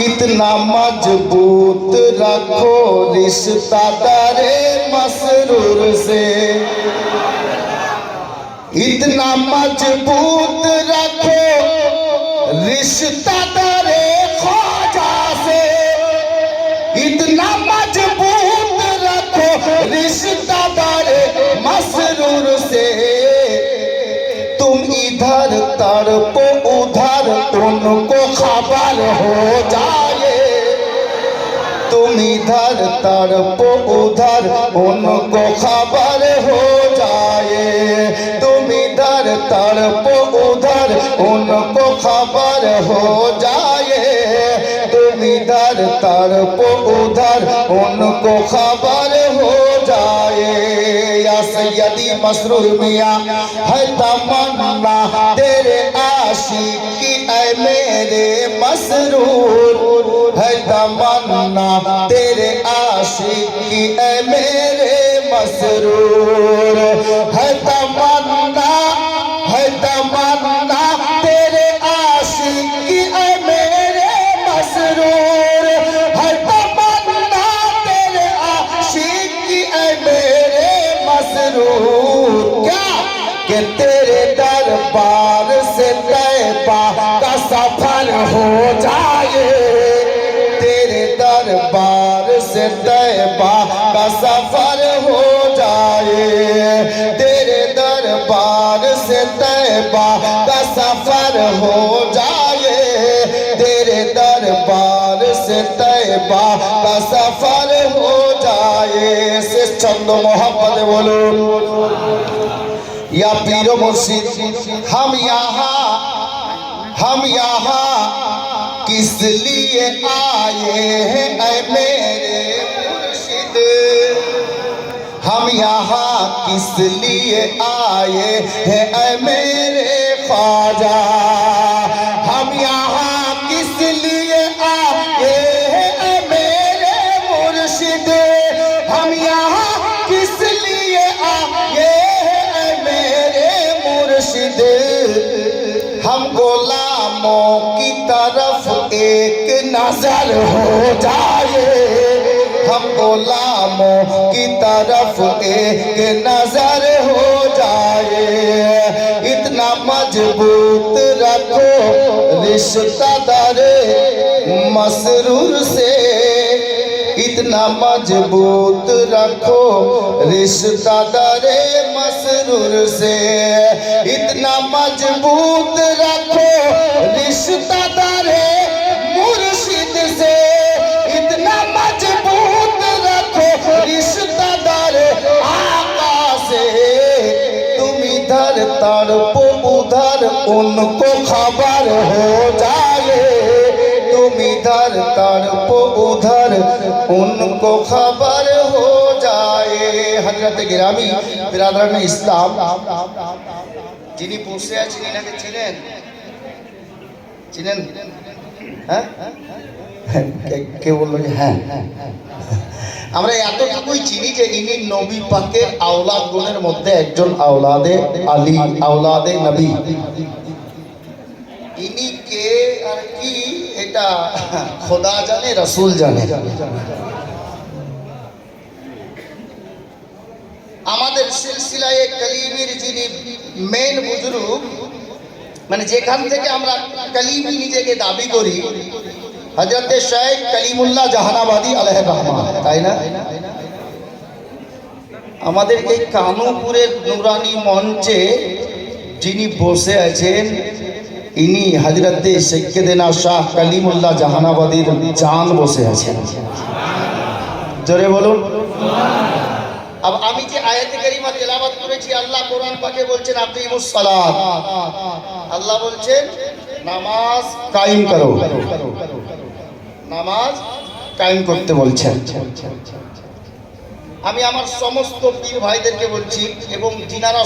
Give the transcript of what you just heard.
इतना मजबूत रखो रिश्ता दारे मसरूर से, इतना मजबूत रखो रिश्ता दारे ख्वाजा से, इतना मजबूत रखो रिश्ता दारे मसरूर से। तुम इधर तड़पो उधर उनको खबर हो जाए, तुम इधर तड़पो उधर उनको खबर हो जाए, तुम इधर तड़पो उधर उनको खबर हो जाए, तुम इधर तड़पो उधर उनको खबर हो जाए। या सैयदी मसरूर मियाँ है तमन्ना तेरे आशिकी ऐ मेरे मसरूर, है तमन्ना तेरे आशिकी ऐ मेरे मसरूर, है तमन्ना तेरे आशिकी ऐ मेरे मसरूर, है तमन्ना तेरे आशिकी ऐ मेरे मसरूर। क्या कि तेरे दरबार से तैबा का सफर हो जाए, तेरे दरबार से तैबा का सफर हो जाए, तेरे दरबार से तैबा का सफर हो जाए, तेरे दरबार से तैबा का सफर हो जाए। से छंद मोहब्बत बोलो या पीरो मुर्शिद हम यहाँ किस लिए आए हैं ऐ मेरे मुर्शिद, हम यहाँ किस लिए आए हैं ऐ मेरे ख्वाजा, हम यहाँ किस लिए आए हैं ऐ मेरे मुर्शिद, हम यहाँ किस लिए आए हैं ऐ मेरे मुर्शिद। हम गुलामों की तरफ एक नजर हो जाए, हम गुलामों की तरफ एक नजर हो जाए, इतना मजबूत रखो रिश्ता दारे मसरूर से, इतना मजबूत रखो रिश्ता दारे मसरूर से, इतना मजबूत रखो रिश्ता दारे मुर्शिद से, इतना मजबूत रखो रिश्ता दारे आका से। तुम इधर तड़पो उधर उनको खबर हो जाए, तुम इधर तड़पो उधर उनको खबर हो जाए। हजरत गिरामी बिरादरान इस्लाम যিনি বসে আছেন এনাকে চিনেন? চিনেন? হ্যাঁ, কে বললো যে হ্যাঁ? আমরা এতটুকুই চিনি যে ইনি নবী পাকের আওলাদ গুণের মধ্যে একজন আওলাদে আলী, আওলাদে নবী। ইনি কে আর কি এটা খোদা জানে, রাসূল জানে। আমাদের সিলসিলায়ে কালিমির যিনি মেন বুজুর্গ, মানে যেখান থেকে আমরা কালিমি নিজেকে দাবি করি, হযরত শেখ কালিমুল্লাহ জাহানাবাদী আলাইহির রহমান, তাই না? আমাদের এই কানুপুরের নুরানি মঞ্চে যিনি বসে আছেন ইনি হযরত সৈয়দনা শাহ কালিমুল্লাহ জাহানাবাদীর জান বসে আছেন। জোরে বলুন। अब আমি যে আয়াতে কারিমা তেলাওয়াত করেছি, আল্লাহ কোরআন পাকে বলছেন আকিমুস সালাত, আল্লাহ বলছেন নামাজ কায়েম করো, নামাজ কায়েম করতে বলছেন। আমি আমার সমস্ত পীর ভাইদেরকে বলছি এবং যিনারা